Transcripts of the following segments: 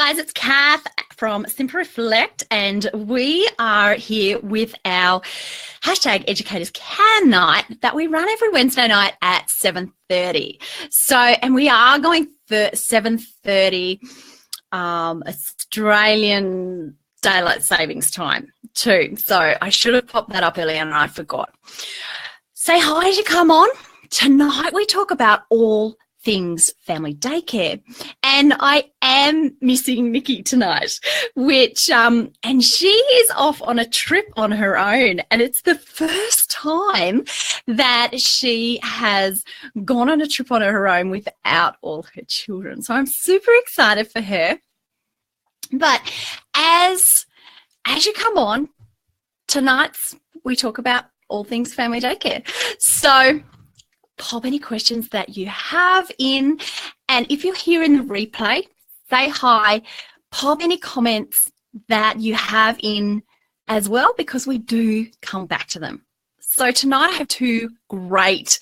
Guys, it's Kath from Simple Reflect, and we are here with our hashtag Educators Can Night that we run every Wednesday night at 7:30. So, and we are going for 7:30 Australian Daylight Savings Time too. So I should have popped that up earlier and I forgot. Say hi as you come on. Tonight we talk about all things family daycare, and I am missing Nikki tonight, which and she is off on a trip on her own, and it's the first time that she has gone on a trip on her own without all her children, so I'm super excited for her. But as you come on, tonight's we talk about all things family daycare, so pop any questions that you have in, and if you're here in the replay, say hi, pop any comments that you have in as well, because we do come back to them. So tonight I have two great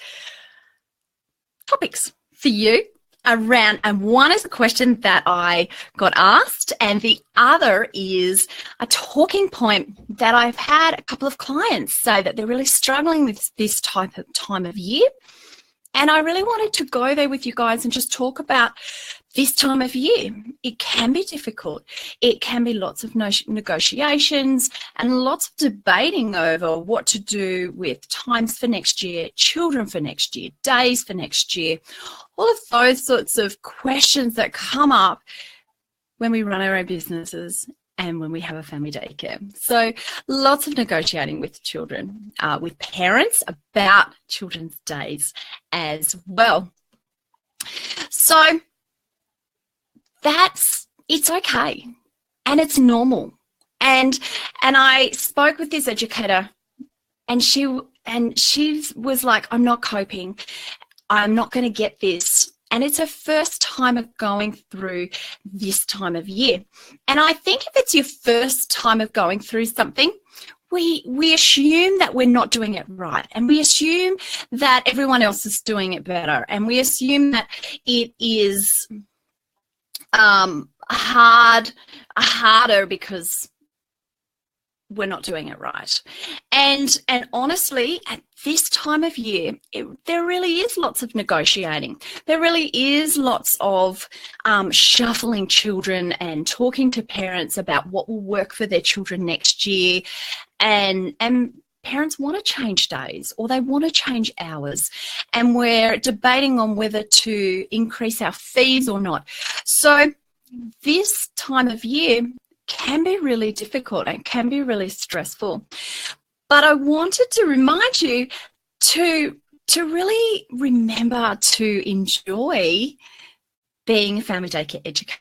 topics for you around, and one is a question that I got asked, and the other is a talking point that I've had a couple of clients say that they're really struggling with this type of time of year. And I really wanted to go there with you guys and just talk about this time of year. It can be difficult. It can be lots of negotiations and lots of debating over what to do with times for next year, children for next year, days for next year, all of those sorts of questions that come up when we run our own businesses and when we have a family daycare. So lots of negotiating with children, with parents about children's days as well. So it's okay and it's normal. And I spoke with this educator, and she was like, I'm not coping. I'm not going to get this. And it's her first time of going through this time of year. And I think if it's your first time of going through something, we assume that we're not doing it right. And we assume that everyone else is doing it better. And we assume that it is harder because we're not doing it right. And honestly, at this time of year, there really is lots of negotiating. There really is lots of shuffling children and talking to parents about what will work for their children next year. And parents want to change days, or they want to change hours. And we're debating on whether to increase our fees or not. So this time of year can be really difficult and can be really stressful. But I wanted to remind you to really remember to enjoy being a family daycare educator.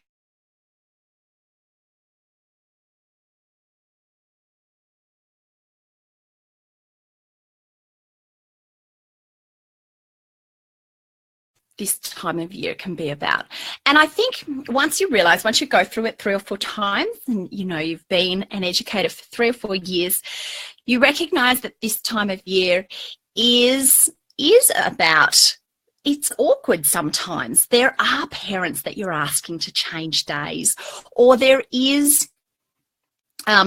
This time of year can be about. And I think once you go through it 3 or 4 times, and you've been an educator for 3 or 4 years, you recognize that this time of year is about, it's awkward sometimes. There are parents that you're asking to change days, or there is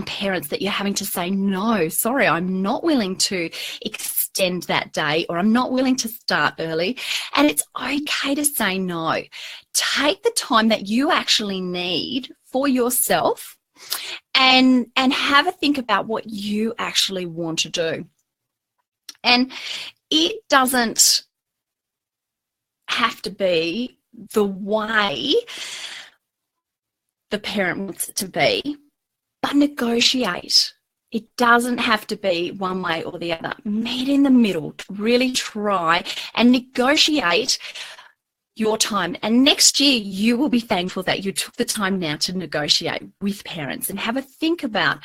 parents that you're having to say, no, sorry, I'm not willing to extend that day, or I'm not willing to start early. And it's okay to say no. Take the time that you actually need for yourself and have a think about what you actually want to do. And it doesn't have to be the way the parent wants it to be, but negotiate. It doesn't have to be one way or the other. Meet in the middle. Really try and negotiate your time. And next year, you will be thankful that you took the time now to negotiate with parents and have a think about,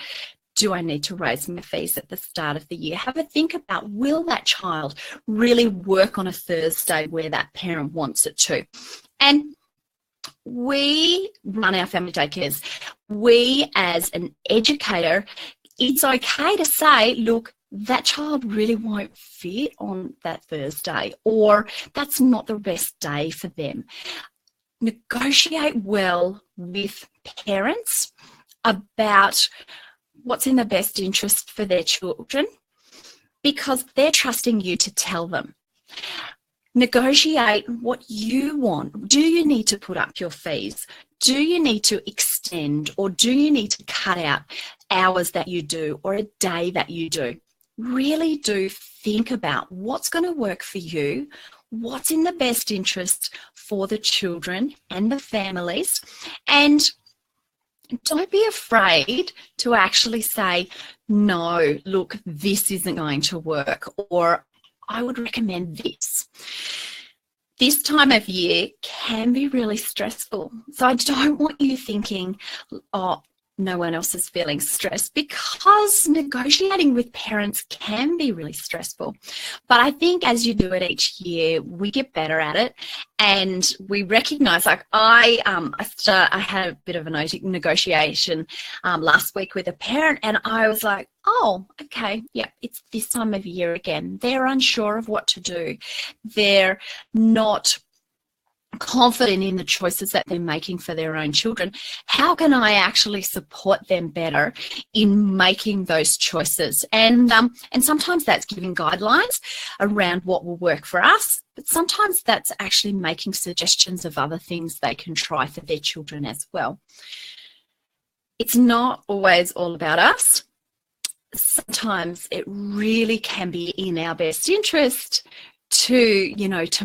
do I need to raise my fees at the start of the year? Have a think about, will that child really work on a Thursday where that parent wants it to? And we run our family daycares. We, as an educator, it's okay to say, look, that child really won't fit on that Thursday, or that's not the best day for them. negotiate well with parents about what's in the best interest for their children, because they're trusting you to tell them. Negotiate what you want. Do you need to put up your fees? Do you need to extend, or do you need to cut out hours that you do or a day that you do? Really do think about what's going to work for you, what's in the best interest for the children and the families, and don't be afraid to actually say, no, look, this isn't going to work, or I would recommend this. This time of year can be really stressful. So I don't want you thinking, oh, no one else is feeling stressed, because negotiating with parents can be really stressful. But I think as you do it each year, we get better at it, and we recognize, like I had a bit of a negotiation last week with a parent, and I was like, oh, okay, yeah, it's this time of year again. They're unsure of what to do. They're not confident in the choices that they're making for their own children. How can I actually support them better in making those choices? And sometimes that's giving guidelines around what will work for us, but sometimes that's actually making suggestions of other things they can try for their children as well. It's not always all about us. Sometimes it really can be in our best interest to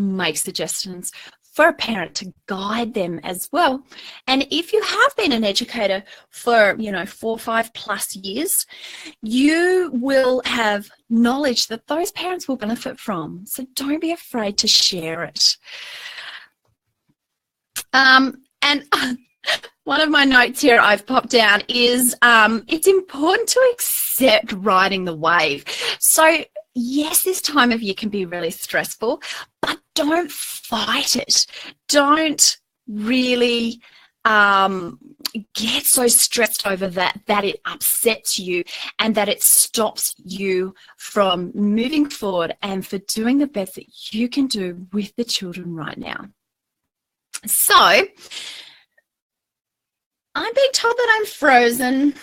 make suggestions for a parent, to guide them as well. And if you have been an educator for 4 or 5+ years, you will have knowledge that those parents will benefit from. So don't be afraid to share it. And one of my notes here I've popped down is it's important to accept riding the wave. So yes, this time of year can be really stressful, but don't fight it. Don't really get so stressed over that it upsets you and that it stops you from moving forward and for doing the best that you can do with the children right now. So I'm being told that I'm frozen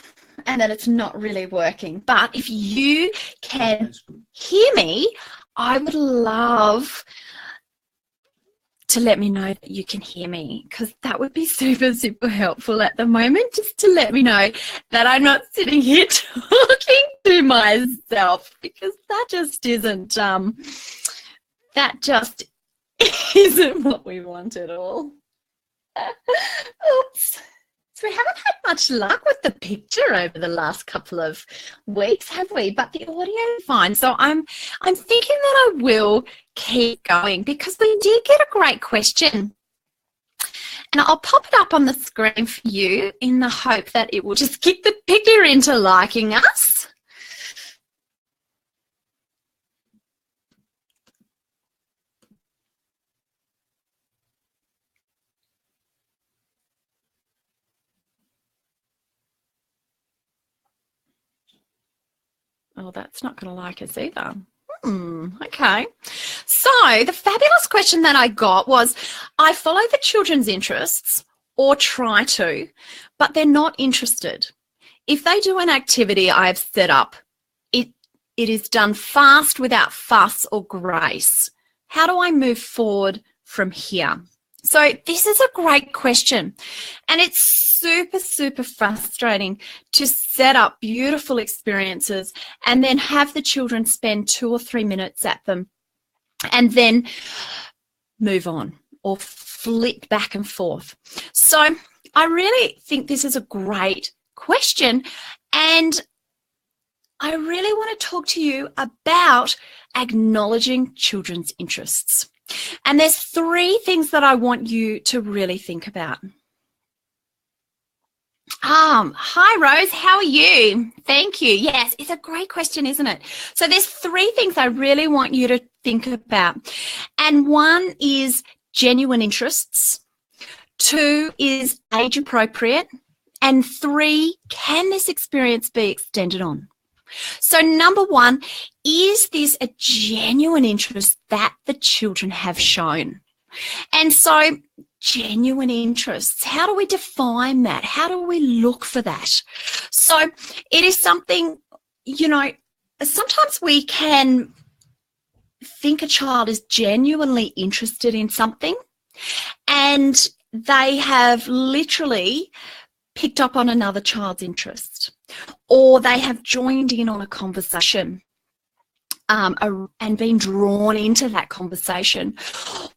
and that it's not really working. But if you can hear me, I would love to let me know that you can hear me, because that would be super, super helpful at the moment, just to let me know that I'm not sitting here talking to myself, because that just isn't what we want at all. Oops. So we haven't had much luck with the picture over the last couple of weeks, have we? But the audio is fine. So I'm thinking that I will keep going, because we did get a great question. And I'll pop it up on the screen for you in the hope that it will just get the picture into liking us. Oh, that's not going to like us either. Okay. So the fabulous question that I got was, I follow the children's interests, or try to, but they're not interested. If they do an activity I've set up, it is done fast, without fuss or grace. How do I move forward from here? So this is a great question, and it's super, super frustrating to set up beautiful experiences and then have the children spend 2 or 3 minutes at them and then move on or flip back and forth. So I really think this is a great question, and I really want to talk to you about acknowledging children's interests. And there's 3 things that I want you to really think about. Hi, Rose. How are you? Thank you. Yes, it's a great question, isn't it? So there's 3 things I really want you to think about. And 1 is genuine interests. 2 is age appropriate. And 3, can this experience be extended on? So number 1, is this a genuine interest that the children have shown? And so genuine interests? How do we define that? How do we look for that? So it is something, you know, sometimes we can think a child is genuinely interested in something and they have literally picked up on another child's interest, or they have joined in on a conversation and been drawn into that conversation,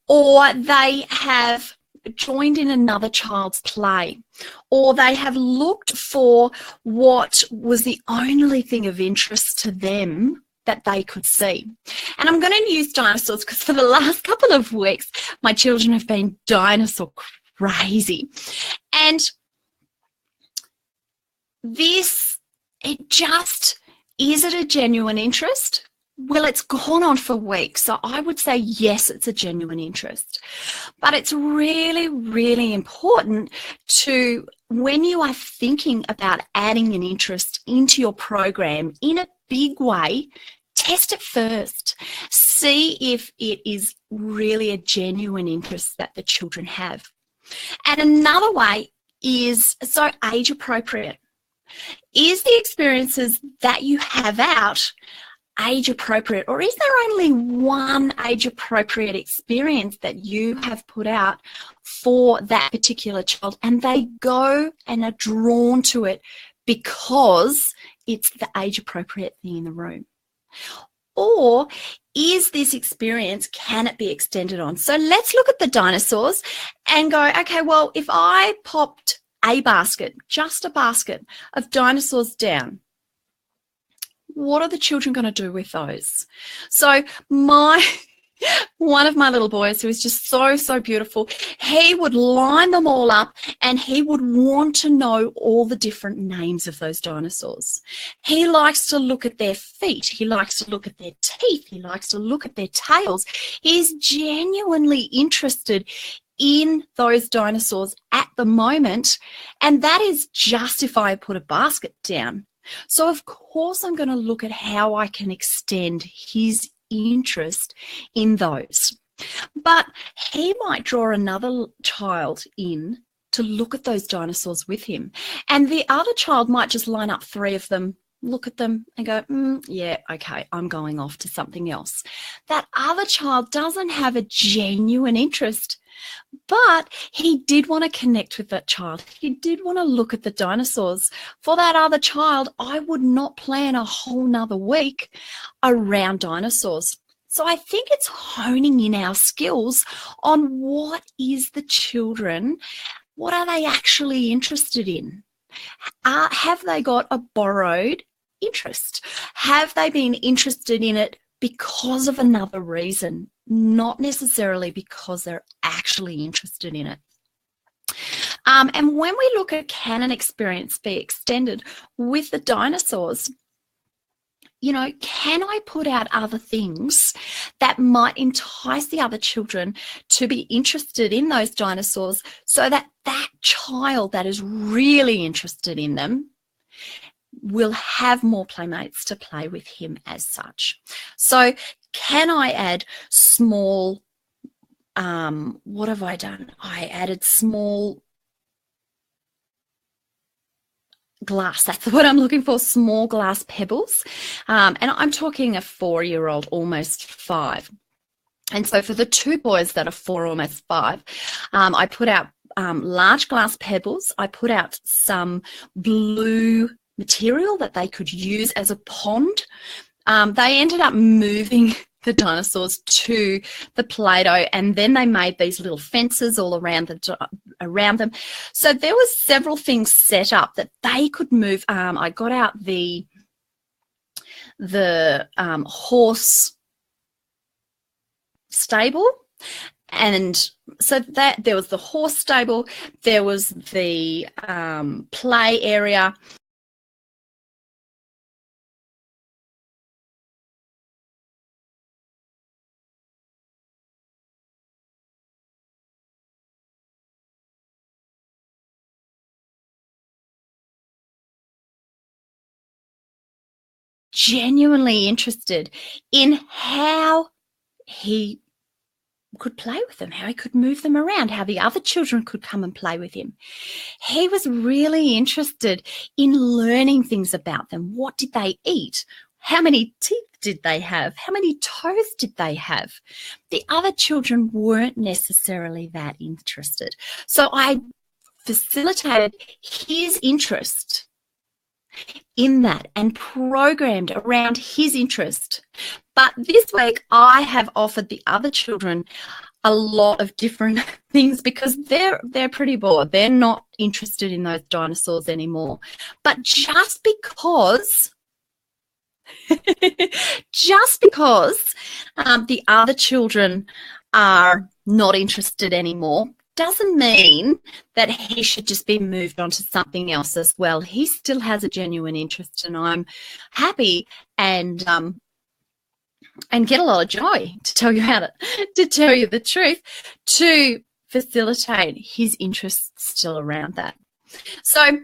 or they have joined in another child's play, or they have looked for what was the only thing of interest to them that they could see. And I'm going to use dinosaurs because for the last couple of weeks, my children have been dinosaur crazy. And this, it just, is it a genuine interest? Well, it's gone on for weeks, so I would say yes, it's a genuine interest. But it's really, really important to, when you are thinking about adding an interest into your program in a big way, test it first. See if it is really a genuine interest that the children have. And another way is, so age appropriate. Is the experiences that you have out age appropriate, or is there only one age appropriate experience that you have put out for that particular child and they go and are drawn to it because it's the age appropriate thing in the room? Or is this experience, can it be extended on? So let's look at the dinosaurs and go, okay, well, if I popped a basket, just a basket of dinosaurs down, what are the children going to do with those? So one of my little boys, who is just so beautiful, he would line them all up and he would want to know all the different names of those dinosaurs. He likes to look at their feet. He likes to look at their teeth. He likes to look at their tails. He's genuinely interested in those dinosaurs at the moment, and that is just if I put a basket down. So of course I'm going to look at how I can extend his interest in those. But he might draw another child in to look at those dinosaurs with him. And the other child might just line up 3 of them, look at them and go, yeah, okay, I'm going off to something else. That other child doesn't have a genuine interest, but he did want to connect with that child. He did want to look at the dinosaurs. For that other child, I would not plan a whole nother week around dinosaurs. So I think it's honing in our skills on what is the children, what are they actually interested in? Have they got a borrowed interest? Have they been interested in it because of another reason, not necessarily because they're actually interested in it? And when we look at, can an experience be extended with the dinosaurs, you know, can I put out other things that might entice the other children to be interested in those dinosaurs so that that child that is really interested in them will have more playmates to play with him as such? So can I add small, what have I done? I added small glass, that's what I'm looking for, small glass pebbles. And I'm talking a 4-year-old, almost 5. And so for the 2 boys that are 4, almost 5, I put out large glass pebbles. I put out some blue material that they could use as a pond. They ended up moving the dinosaurs to the Play-Doh, and then they made these little fences all around them. So there was several things set up that they could move. I got out the horse stable, and so that there was the horse stable, there was the play area. Genuinely interested in how he could play with them, how he could move them around, how the other children could come and play with him. He was really interested in learning things about them. What did they eat? How many teeth did they have? How many toes did they have? The other children weren't necessarily that interested. So I facilitated his interest in that and programmed around his interest. But this week I have offered the other children a lot of different things because they're pretty bored. They're not interested in those dinosaurs anymore. But just because the other children are not interested anymore doesn't mean that he should just be moved on to something else as well. He still has a genuine interest, and I'm happy and get a lot of joy, to tell you the truth, to facilitate his interest still around that. So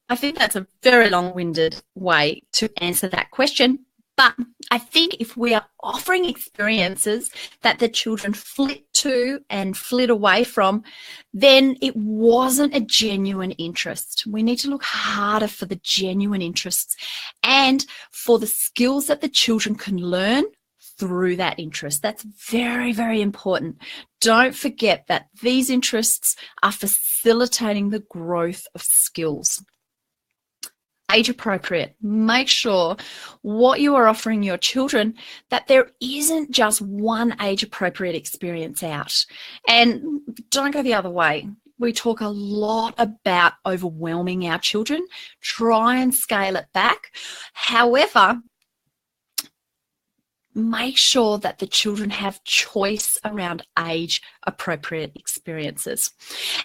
I think that's a very long-winded way to answer that question. But I think if we are offering experiences that the children flit to and flit away from, then it wasn't a genuine interest. We need to look harder for the genuine interests and for the skills that the children can learn through that interest. That's very, very important. Don't forget that these interests are facilitating the growth of skills. Age appropriate. Make sure what you are offering your children, that there isn't just one age appropriate experience out. And don't go the other way. We talk a lot about overwhelming our children. Try and scale it back. However, make sure that the children have choice around age appropriate experiences.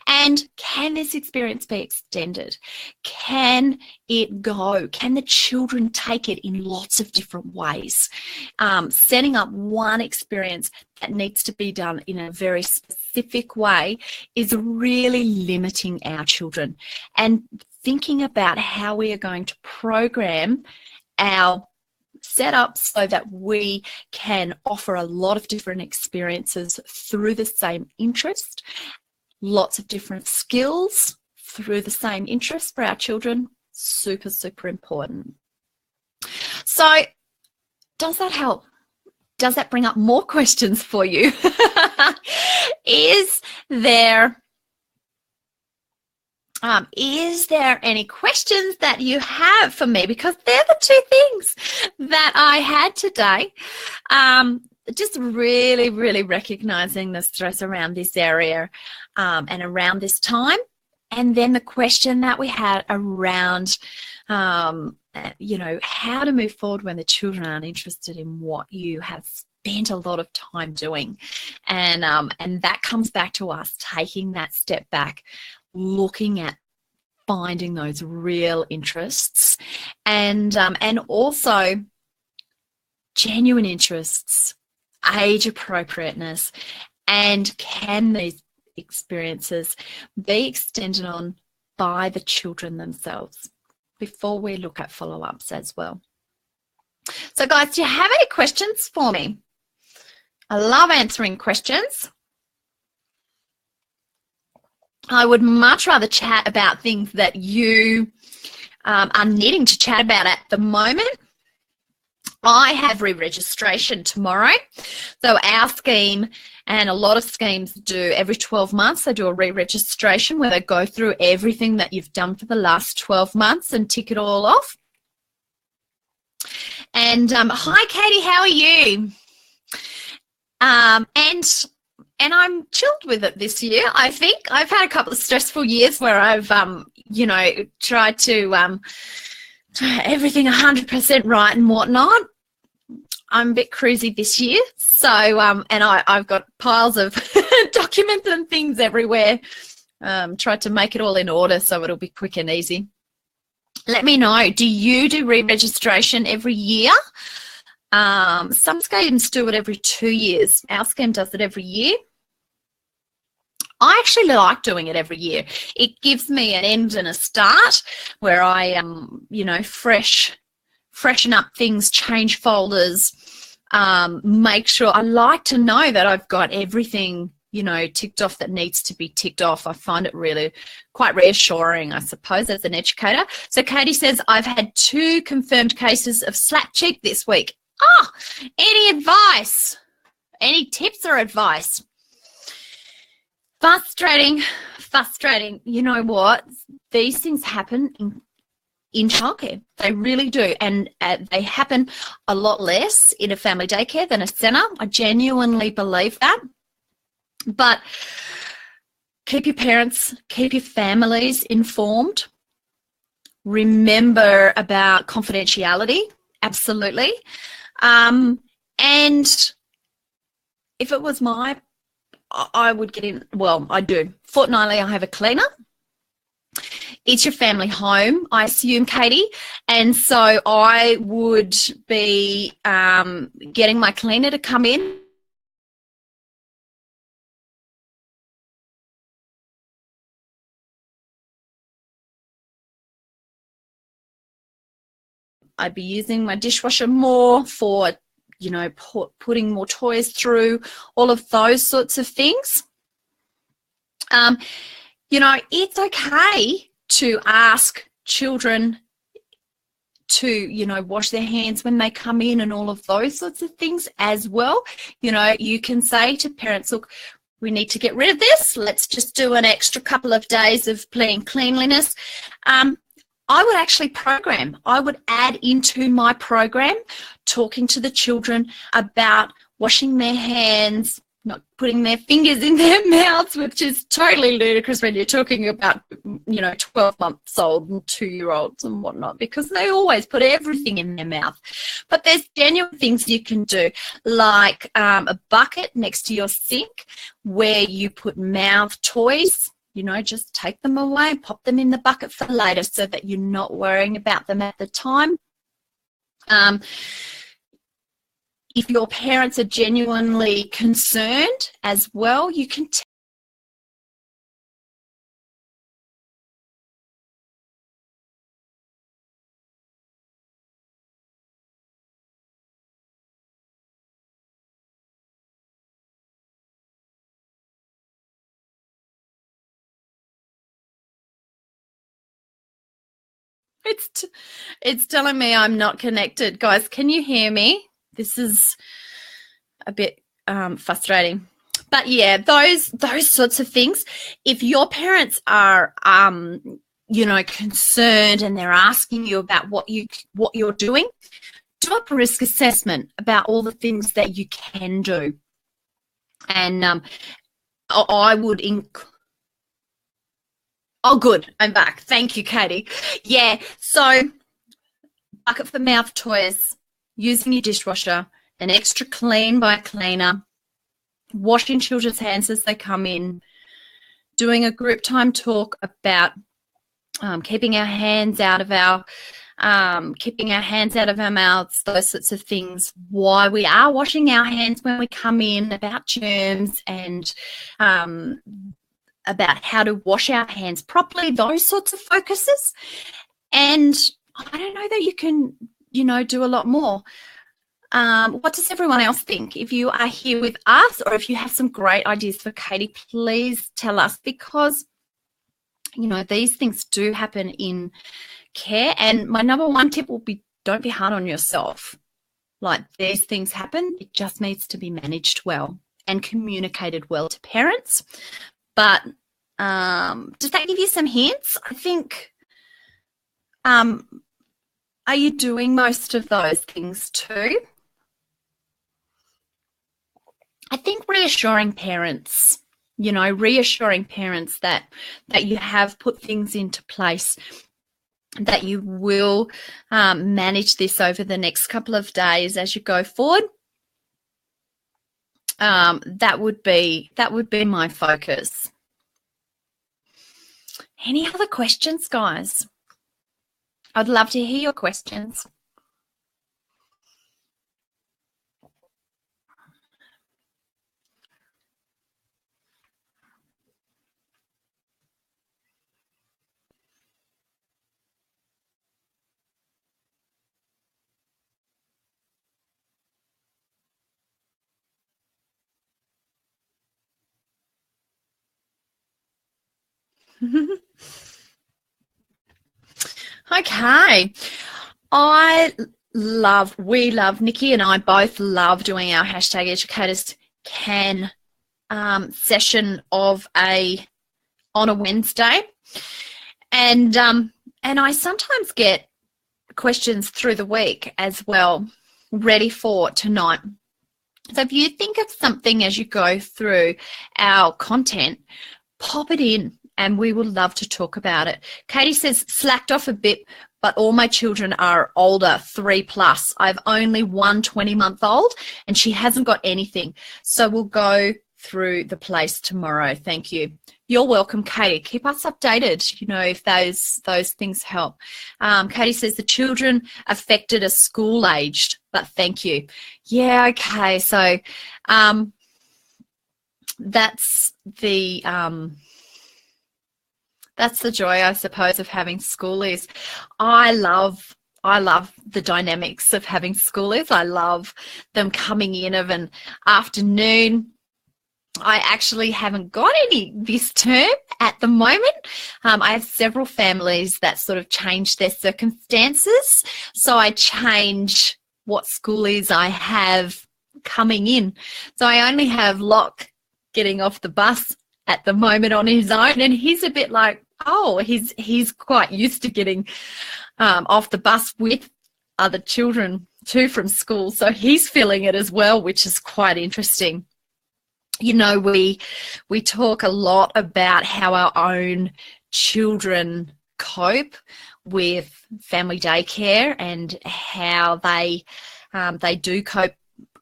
And can this experience be extended? Can it go? Can the children take it in lots of different ways? Setting up one experience that needs to be done in a very specific way is really limiting our children. And thinking about how we are going to program our set up so that we can offer a lot of different experiences through the same interest, lots of different skills through the same interest for our children, super, super important. So does that help? Does that bring up more questions for you? Is there any questions that you have for me? Because they're the two things that I had today. Just really, really recognizing the stress around this area and around this time. And then the question that we had around, how to move forward when the children aren't interested in what you have spent a lot of time doing. And that comes back to us taking that step back, looking at finding those real interests and also genuine interests, age appropriateness, and can these experiences be extended on by the children themselves before we look at follow-ups as well. So guys, do you have any questions for me? I love answering questions. I would much rather chat about things that you are needing to chat about at the moment. I have re-registration tomorrow. So our scheme, and a lot of schemes do every 12 months, they do a re-registration where they go through everything that you've done for the last 12 months and tick it all off. And hi, Katie, how are you? And I'm chilled with it this year, I think. I've had a couple of stressful years where I've, tried to everything 100% right and whatnot. I'm a bit cruisy this year. So, and I've got piles of documents and things everywhere. Tried to make it all in order so it'll be quick and easy. Let me know, do you do re-registration every year? Some schemes do it every 2 years. Our scheme does it every year. I actually like doing it every year. It gives me an end and a start where I freshen up things, change folders, make sure, I like to know that I've got everything, you know, ticked off that needs to be ticked off. I find it really quite reassuring, I suppose, as an educator. So Katie says, I've had 2 confirmed cases of slap cheek this week. Oh, any advice? Any tips or advice? Frustrating. You know what? These things happen in childcare. They really do. And they happen a lot less in a family daycare than a centre. I genuinely believe that. But keep your parents, keep your families informed. Remember about confidentiality. Absolutely. And if it was I would get in, well, I do. Fortnightly, I have a cleaner. It's your family home, I assume, Katie. And so I would be getting my cleaner to come in. I'd be using my dishwasher more for, you know, putting more toys through, all of those sorts of things. You know, it's okay to ask children to, you know, wash their hands when they come in and all of those sorts of things as well. You know, you can say to parents, look, we need to get rid of this. Let's just do an extra couple of days of cleanliness. I would actually I would add into my program talking to the children about washing their hands, not putting their fingers in their mouths, which is totally ludicrous when you're talking about, you know, 12-month-old and 2-year-olds and whatnot, because they always put everything in their mouth. But there's genuine things you can do, like a bucket next to your sink where you put mouth toys. You know, just take them away, pop them in the bucket for later so that you're not worrying about them at the time. If your parents are genuinely concerned as well, you can it's telling me I'm not connected. Guys, can you hear me? This is a bit frustrating. But yeah, those sorts of things. If your parents are you know, concerned and they're asking you about what you're doing, do a risk assessment about all the things that you can do. And I would oh, good. I'm back. Thank you, Katie. Yeah. So bucket for mouth toys, using your dishwasher, an extra clean by a cleaner, washing children's hands as they come in, doing a group time talk about keeping our hands out of our mouths, those sorts of things, why we are washing our hands when we come in, about germs, and about how to wash our hands properly, those sorts of focuses. And I don't know that you can, you know, do a lot more. What does everyone else think? If you are here with us or if you have some great ideas for Katie, please tell us, because, you know, these things do happen in care. And my number one tip will be, don't be hard on yourself. Like, these things happen. It just needs to be managed well and communicated well to parents. But does that give you some hints? I think, are you doing most of those things too? I think reassuring parents, you know, that you have put things into place, that you will manage this over the next couple of days as you go forward. That would be my focus. Any other questions, guys? I'd love to hear your questions. Okay. We love, Nikki and I both love doing our hashtag Educators Can session on a Wednesday. And I sometimes get questions through the week as well, ready for tonight. So if you think of something as you go through our content, pop it in and we would love to talk about it. Katie says, slacked off a bit, but all my children are older, 3+. I've only one 20-month-old and she hasn't got anything. So we'll go through the place tomorrow. Thank you. You're welcome, Katie. Keep us updated, if those things help. Katie says the children affected are school-aged, but thank you. Yeah, okay. So that's the joy, I suppose, of having schoolies. I love the dynamics of having schoolies. I love them coming in of an afternoon. I actually haven't got any this term at the moment. I have several families that sort of change their circumstances. So I change what schoolies I have coming in. So I only have Locke getting off the bus at the moment on his own. And he's a bit like, he's quite used to getting off the bus with other children too from school. So he's feeling it as well, which is quite interesting. We talk a lot about how our own children cope with family daycare and how they do cope.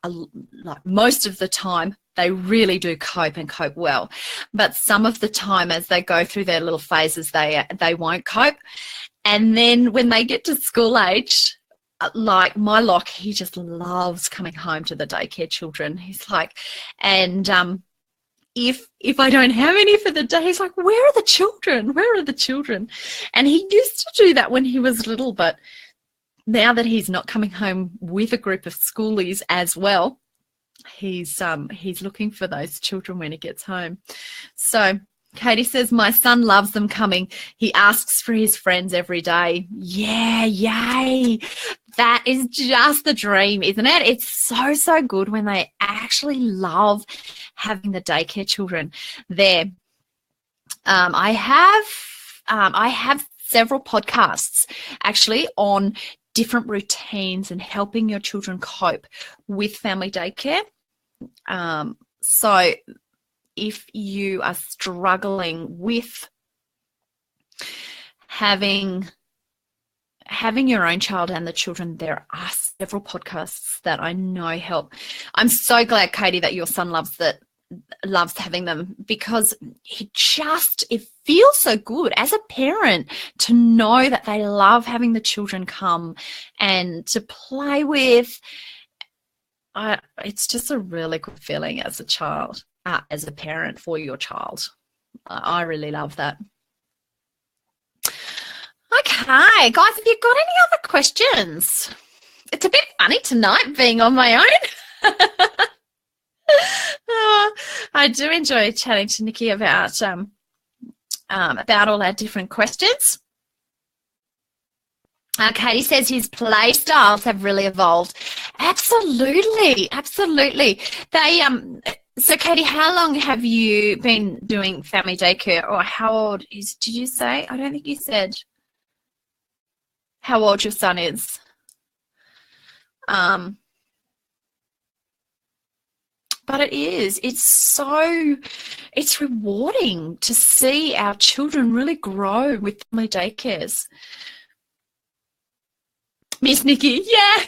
Like most of the time, they really do cope and cope well. But some of the time, as they go through their little phases, they won't cope. And then when they get to school age, like my Locke, he just loves coming home to the daycare children. He's like, and if I don't have any for the day, he's like, where are the children? Where are the children? And he used to do that when he was little, but now that he's not coming home with a group of schoolies as well, he's looking for those children when he gets home. So Katie says, my son loves them coming. He asks for his friends every day. Yeah, yay. That is just the dream, isn't it? It's so good when they actually love having the daycare children there. I have several podcasts actually on different routines and helping your children cope with family daycare. So if you are struggling with having your own child and the children, there are several podcasts that I know help. I'm so glad, Katie, that your son loves having them, because it feels so good as a parent to know that they love having the children come and to play with. It's just a really good feeling as a child, as a parent for your child. I really love that. Okay, guys, have you got any other questions? It's a bit funny tonight being on my own. I do enjoy chatting to Nikki about all our different questions. Katie says his play styles have really evolved. Absolutely. They so Katie, how long have you been doing family daycare, or how old did you say? I don't think you said how old your son is. But it's rewarding to see our children really grow with family daycares. Miss Nikki, yeah.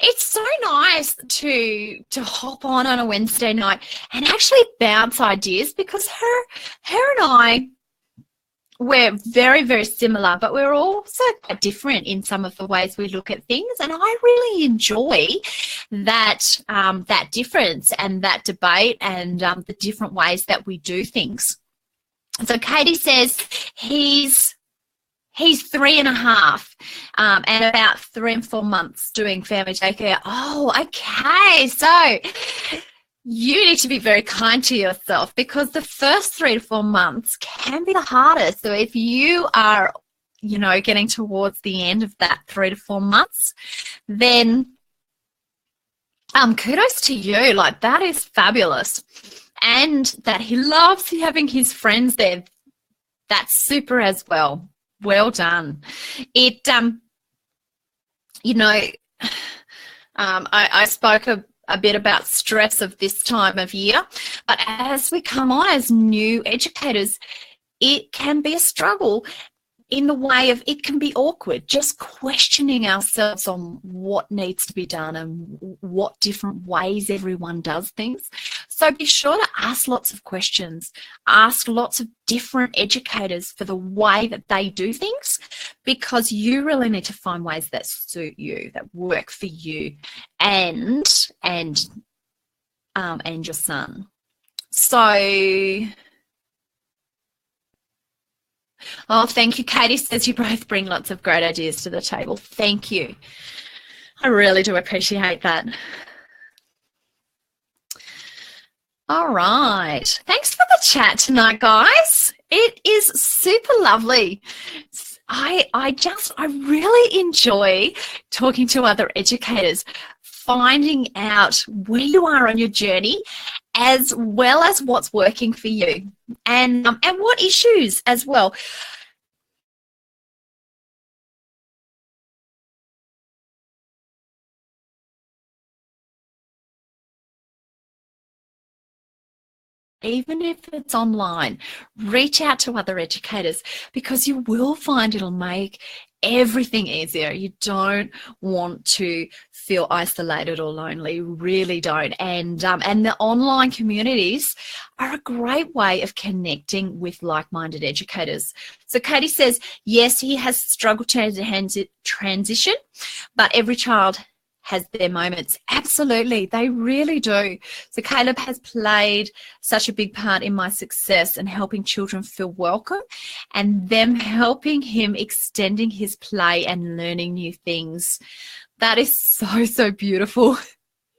It's so nice to hop on a Wednesday night and actually bounce ideas, because her and I, we're very, very similar, but we're also quite different in some of the ways we look at things. And I really enjoy that difference and that debate and the different ways that we do things. So Katie says he's 3.5 and about 3 and 4 months doing family daycare. Oh, okay. So you need to be very kind to yourself, because the first 3 to 4 months can be the hardest. So if you are, getting towards the end of that 3 to 4 months, then kudos to you. Like, that is fabulous. And that he loves having his friends there. That's super as well. Well done. It, I spoke a bit about stress of this time of year, but as we come on as new educators, it can be a struggle in the way of, it can be awkward, just questioning ourselves on what needs to be done and what different ways everyone does things. So be sure to ask lots of questions, ask lots of different educators for the way that they do things, because you really need to find ways that suit you, that work for you and your son. So, oh, thank you. Katie says you both bring lots of great ideas to the table. Thank you. I really do appreciate that. All right. Thanks for the chat tonight, guys. It is super lovely. I really enjoy talking to other educators, finding out where you are on your journey, as well as what's working for you, and what issues as well. Even if it's online, reach out to other educators, because you will find it'll make everything easier. You don't want to feel isolated or lonely, really don't. And the online communities are a great way of connecting with like-minded educators. So Katie says, yes, he has struggled to transition, but every child has their moments. Absolutely, they really do. So Caleb has played such a big part in my success and helping children feel welcome, and them helping him extending his play and learning new things. That is so, so beautiful.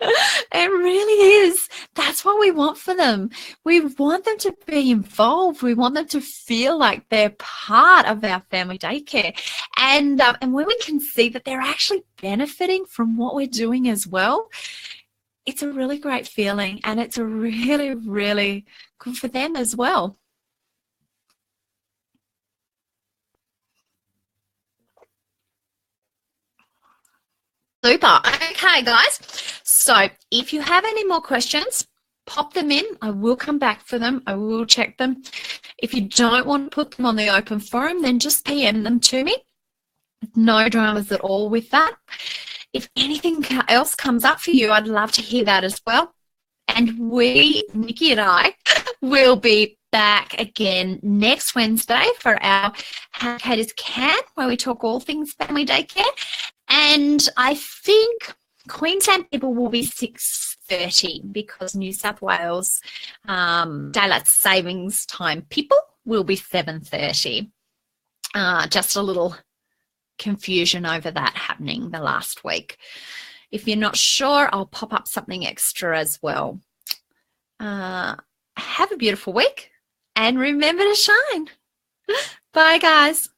It really is. That's what we want for them. We want them to be involved. We want them to feel like they're part of our family daycare. And when we can see that they're actually benefiting from what we're doing as well, it's a really great feeling, and it's a really, really good for them as well. Super. Okay, guys. So if you have any more questions, pop them in. I will come back for them. I will check them. If you don't want to put them on the open forum, then just PM them to me. No dramas at all with that. If anything else comes up for you, I'd love to hear that as well. And Nikki and I, will be back again next Wednesday for our How Educators Can, where we talk all things family daycare. And I think Queensland people will be 6:30, because New South Wales daylight savings time people will be 7:30. Just a little confusion over that happening the last week. If you're not sure, I'll pop up something extra as well. Have a beautiful week, and remember to shine. Bye, guys.